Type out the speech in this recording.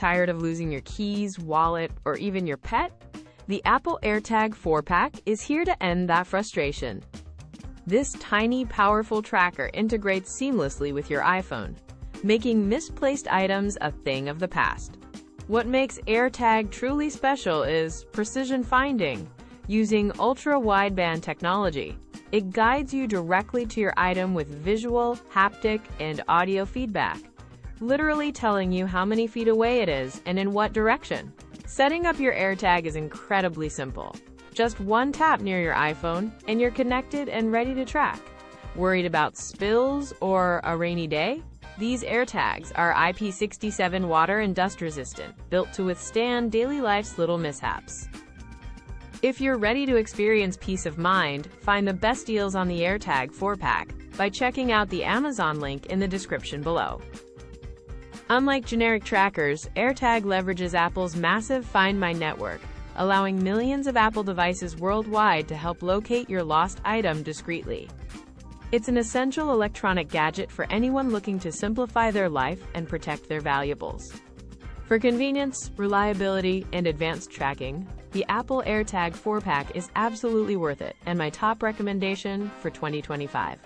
Tired of losing your keys, wallet, or even your pet? The Apple AirTag 4-pack is here to end that frustration. This tiny, powerful tracker integrates seamlessly with your iPhone, making misplaced items a thing of the past. What makes AirTag truly special is precision finding. Using Ultra Wideband technology, it guides you directly to your item with visual, haptic, and audio feedback, literally telling you how many feet away it is and in what direction. Setting up your AirTag is incredibly simple. Just one tap near your iPhone, and you're connected and ready to track. Worried about spills or a rainy day? These AirTags are IP67 water and dust resistant, built to withstand daily life's little mishaps. If you're ready to experience peace of mind, find the best deals on the AirTag 4-pack by checking out the Amazon link in the description below. Unlike generic trackers, AirTag leverages Apple's massive Find My network, allowing millions of Apple devices worldwide to help locate your lost item discreetly. It's an essential electronic gadget for anyone looking to simplify their life and protect their valuables. For convenience, reliability, and advanced tracking, the Apple AirTag 4-pack is absolutely worth it and my top recommendation for 2025.